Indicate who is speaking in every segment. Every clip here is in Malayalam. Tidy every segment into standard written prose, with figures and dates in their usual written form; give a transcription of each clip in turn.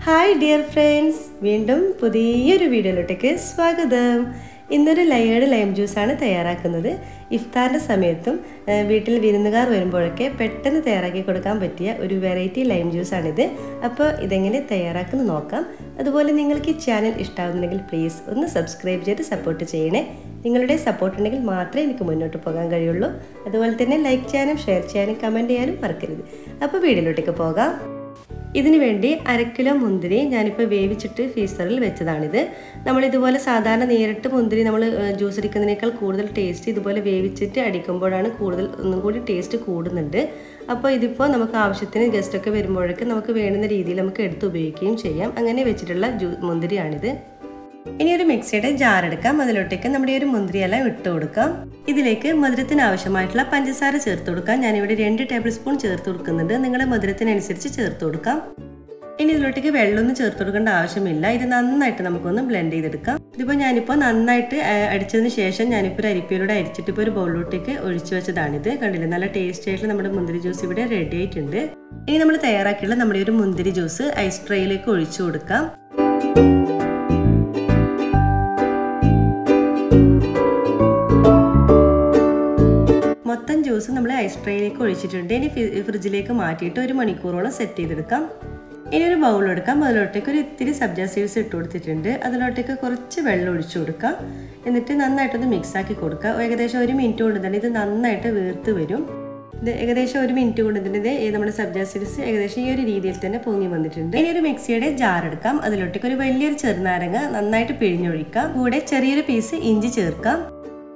Speaker 1: Hi dear friends, വീണ്ടും പുതിയൊരു വീഡിയോയിലോട്ടേക്ക് സ്വാഗതം. ഇന്നൊരു ലയേർഡ് ലൈം ജ്യൂസ് ആണ് തയ്യാറാക്കുന്നത്. ഇഫ്താറിന്റെ സമയത്തും വീട്ടിൽ വിരുന്നുകാർ വരുമ്പോഴൊക്കെ പെട്ടെന്ന് തയ്യാറാക്കി കൊടുക്കാൻ പറ്റിയ ഒരു വെറൈറ്റി ലൈം ജ്യൂസ് ആണിത്. അപ്പോൾ ഇതെങ്ങനെ തയ്യാറാക്കുന്നത് നോക്കാം. അതുപോലെ നിങ്ങൾക്ക് ഈ ചാനൽ ഇഷ്ടമാകുന്നുണ്ടെങ്കിൽ പ്ലീസ് ഒന്ന് സബ്സ്ക്രൈബ് ചെയ്ത് സപ്പോർട്ട് ചെയ്യണേ. നിങ്ങളുടെ സപ്പോർട്ട് ഉണ്ടെങ്കിൽ മാത്രമേ എനിക്ക് മുന്നോട്ട് പോകാൻ കഴിയുള്ളൂ. അതുപോലെ തന്നെ ലൈക്ക് ചെയ്യാനും ഷെയർ ചെയ്യാനും കമൻറ്റ് ചെയ്യാനും മറക്കരുത്. അപ്പോൾ വീഡിയോയിലോട്ടേക്ക് പോകാം. ഇതിനു വേണ്ടി 1 കിലോ മുന്തിരി ഞാനിപ്പോൾ വേവിച്ചിട്ട് ഫ്രീസറിൽ വെച്ചതാണിത്. നമ്മളിതുപോലെ സാധാരണ നേരിട്ട് മുന്തിരി നമ്മൾ ജ്യൂസ് അടിക്കുന്നതിനേക്കാൾ കൂടുതൽ ടേസ്റ്റ് ഇതുപോലെ വേവിച്ചിട്ട് അടിക്കുമ്പോഴാണ് ഒന്നും കൂടി ടേസ്റ്റ് കൂടുന്നുണ്ട്. അപ്പോൾ ഇതിപ്പോൾ നമുക്ക് ആവശ്യത്തിന് ഗസ്റ്റൊക്കെ വരുമ്പോഴേക്കും നമുക്ക് വേണ്ടുന്ന രീതിയിൽ നമുക്ക് എടുത്ത് ഉപയോഗിക്കുകയും ചെയ്യാം. അങ്ങനെ വെച്ചിട്ടുള്ള മുന്തിരിയാണിത്. ഇനി ഒരു മിക്സിയുടെ ജാർ എടുക്കാം. അതിലോട്ടേക്ക് നമ്മുടെ ഒരു മുന്തിരിയെല്ലാം ഇട്ട് കൊടുക്കാം. ഇതിലേക്ക് മധുരത്തിന് ആവശ്യമായിട്ടുള്ള പഞ്ചസാര ചേർത്ത് കൊടുക്കാം. ഞാനിവിടെ 2 ടേബിൾ സ്പൂൺ ചേർത്ത് കൊടുക്കുന്നുണ്ട്. നിങ്ങളുടെ മധുരത്തിനനുസരിച്ച് ചേർത്ത് കൊടുക്കാം. ഇനി ഇതിലോട്ടേക്ക് വെള്ളമൊന്നും ചേർത്ത് കൊടുക്കേണ്ട ആവശ്യമില്ല. ഇത് നന്നായിട്ട് നമുക്കൊന്ന് ബ്ലെൻഡ് ചെയ്തെടുക്കാം. ഇതിപ്പോൾ ഞാനിപ്പോൾ നന്നായിട്ട് അടിച്ചതിന് ശേഷം ഞാനിപ്പോൾ ഒരു അരിപ്പയിലൂടെ അരിച്ചിട്ട് ഇപ്പോൾ ഒരു ബൗളിലോട്ടേക്ക് ഒഴിച്ചു വെച്ചതാണിത്. കണ്ടില്ലേ, നല്ല ടേസ്റ്റ് ആയിട്ടുള്ള നമ്മുടെ മുന്തിരി ജ്യൂസ് ഇവിടെ റെഡി ആയിട്ടുണ്ട്. ഇനി നമ്മൾ തയ്യാറാക്കിയുള്ള നമ്മുടെ ഒരു മുന്തിരി ജ്യൂസ് ഐസ് ട്രേയിലേക്ക് ഒഴിച്ചു കൊടുക്കാം. മൊത്തം ജ്യൂസ് നമ്മൾ ഐസ് ട്രേയിലേക്ക് ഒഴിച്ചിട്ടുണ്ട്. ഇനി ഫ്രിഡ്ജിലേക്ക് മാറ്റിയിട്ട് 1 മണിക്കൂറോളം സെറ്റ് ചെയ്തെടുക്കാം. ഇനി ഒരു ബൗൾ എടുക്കാം. അതിലോട്ടേക്ക് ഒരു ഇത്തിരി സബ്ജ സീഡ്സ് ഇട്ട് കൊടുത്തിട്ടുണ്ട്. അതിലോട്ടേക്ക് കുറച്ച് വെള്ളം ഒഴിച്ചു കൊടുക്കാം. എന്നിട്ട് നന്നായിട്ടൊന്ന് മിക്സ് ആക്കി കൊടുക്കുക. ഏകദേശം 1 മിനിറ്റ് കൊണ്ട് തന്നെ ഇത് നന്നായിട്ട് വീർത്ത് വരും. ഇത് ഏകദേശം 1 മിനിറ്റ് കൊണ്ട് തന്നെ നമ്മുടെ സബ്ജ സീഡ്സ് ഏകദേശം ഈ ഒരു രീതിയിൽ തന്നെ പൊങ്ങി വന്നിട്ടുണ്ട്. ഇനി ഒരു മിക്സിയുടെ ജാർ എടുക്കാം. അതിലോട്ടേക്ക് ഒരു വലിയൊരു ചെറുനാരങ്ങ നന്നായിട്ട് പിഴിഞ്ഞൊഴിക്കാം. കൂടെ ചെറിയൊരു പീസ് ഇഞ്ചി ചേർക്കാം.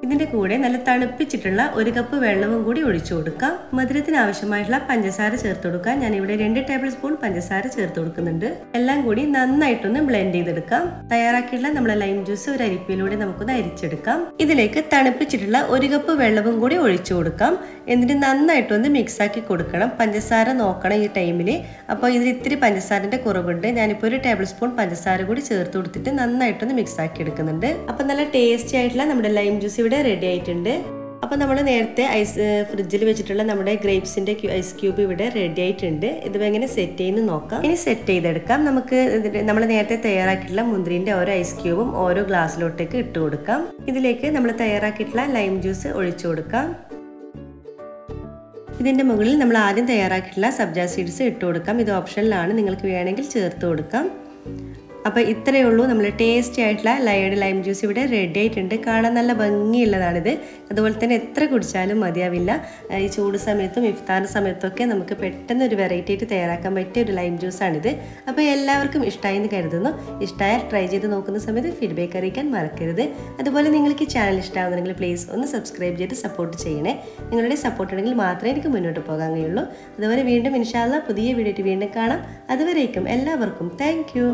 Speaker 1: ഇതിന്റെ കൂടെ നല്ല തണുപ്പിച്ചിട്ടുള്ള 1 കപ്പ് വെള്ളവും കൂടി ഒഴിച്ചു കൊടുക്കാം. മധുരത്തിന് ആവശ്യമായിട്ടുള്ള പഞ്ചസാര ചേർത്ത് കൊടുക്കാം. ഞാനിവിടെ 2 ടേബിൾ സ്പൂൺ പഞ്ചസാര ചേർത്ത് കൊടുക്കുന്നുണ്ട്. എല്ലാം കൂടി നന്നായിട്ടൊന്ന് ബ്ലെൻഡ് ചെയ്തെടുക്കാം. തയ്യാറാക്കിയിട്ടുള്ള നമ്മളെ ലൈം ജ്യൂസ് ഒരു അരിപ്പയിലൂടെ നമുക്കൊന്ന് അരിച്ചെടുക്കാം. ഇതിലേക്ക് തണുപ്പിച്ചിട്ടുള്ള 1 കപ്പ് വെള്ളവും കൂടി ഒഴിച്ചു കൊടുക്കാം. എന്നിട്ട് നന്നായിട്ടൊന്ന് മിക്സ് ആക്കി കൊടുക്കണം. പഞ്ചസാര നോക്കണം ഈ ടൈമിൽ. അപ്പോൾ ഇതിൽ ഇത്തിരി പഞ്ചസാരന്റെ കുറവുണ്ട്. ഞാനിപ്പോൾ 1 ടേബിൾ സ്പൂൺ പഞ്ചസാര കൂടി ചേർത്ത് കൊടുത്തിട്ട് നന്നായിട്ടൊന്ന് മിക്സ് ആക്കി എടുക്കുന്നുണ്ട്. അപ്പോൾ നല്ല ടേസ്റ്റി ആയിട്ടുള്ള നമ്മുടെ ലൈം ജ്യൂസ് ഇവിടെ റെഡി ആയിട്ടുണ്ട്. അപ്പോൾ നമ്മൾ നേരത്തെ ഫ്രിഡ്ജിൽ വെച്ചിട്ടുള്ള നമ്മുടെ ഗ്രേപ്സിന്റെ ഐസ് ക്യൂബ് ഇവിടെ റെഡി ആയിട്ടുണ്ട്. ഇത് എങ്ങനെ സെറ്റ് ചെയ്യുന്ന നോക്കാം. ഇനി സെറ്റ് ചെയ്തെടുക്കാം. നമുക്ക് നമ്മൾ നേരത്തെ തയ്യാറാക്കിയിട്ടുള്ള മുന്തിരിന്റെ ഓരോ ഐസ് ക്യൂബും ഓരോ ഗ്ലാസ്സിലോട്ടേക്ക് ഇട്ട് കൊടുക്കാം. ഇതിലേക്ക് നമ്മൾ തയ്യാറാക്കിയിട്ടുള്ള ലൈം ജ്യൂസ് ഒഴിച്ചു കൊടുക്കാം. ഇതിന്റെ മുകളിൽ നമ്മൾ ആദ്യം തയ്യാറാക്കിയിട്ടുള്ള സബ്ജ സീഡ്സ് ഇട്ട് കൊടുക്കാം. ഇത് ഓപ്ഷനിലാണ്, നിങ്ങൾക്ക് വേണമെങ്കിൽ ചേർത്ത് കൊടുക്കാം. അപ്പോൾ ഇത്രയേ ഉള്ളൂ, നമ്മൾ ടേസ്റ്റി ആയിട്ടുള്ള ലയേർഡ് ലൈം ജ്യൂസ് ഇവിടെ റെഡി ആയിട്ടുണ്ട്. കാണാൻ നല്ല ഭംഗിയുള്ളതാണിത്. അതുപോലെ തന്നെ എത്ര കുടിച്ചാലും മതിയാവില്ല. ഈ ചൂട് സമയത്തും ഇഫ്താറിൻ്റെ സമയത്തൊക്കെ നമുക്ക് പെട്ടെന്ന് ഒരു വെറൈറ്റി ആയിട്ട് തയ്യാറാക്കാൻ പറ്റിയ ഒരു ലൈം ജ്യൂസാണിത്. അപ്പോൾ എല്ലാവർക്കും ഇഷ്ടമായി എന്ന് കരുതുന്നു. ഇഷ്ടമായാൽ ട്രൈ ചെയ്ത് നോക്കുന്ന സമയത്ത് ഫീഡ്ബാക്ക് അറിയിക്കാൻ മറക്കരുത്. അതുപോലെ നിങ്ങൾക്ക് ഈ ചാനൽ ഇഷ്ടമാകുന്നുണ്ടെങ്കിൽ പ്ലീസ് ഒന്ന് സബ്സ്ക്രൈബ് ചെയ്ത് സപ്പോർട്ട് ചെയ്യണേ. നിങ്ങളുടെ സപ്പോർട്ട് ഉണ്ടെങ്കിൽ മാത്രമേ എനിക്ക് മുന്നോട്ട് പോകാൻ കഴിയുള്ളൂ. അതുപോലെ വീണ്ടും ഇൻഷാ അല്ലാഹ് പുതിയ വീഡിയോ വീണ്ടും കാണാം. അതുവരേക്കും എല്ലാവർക്കും താങ്ക് യു.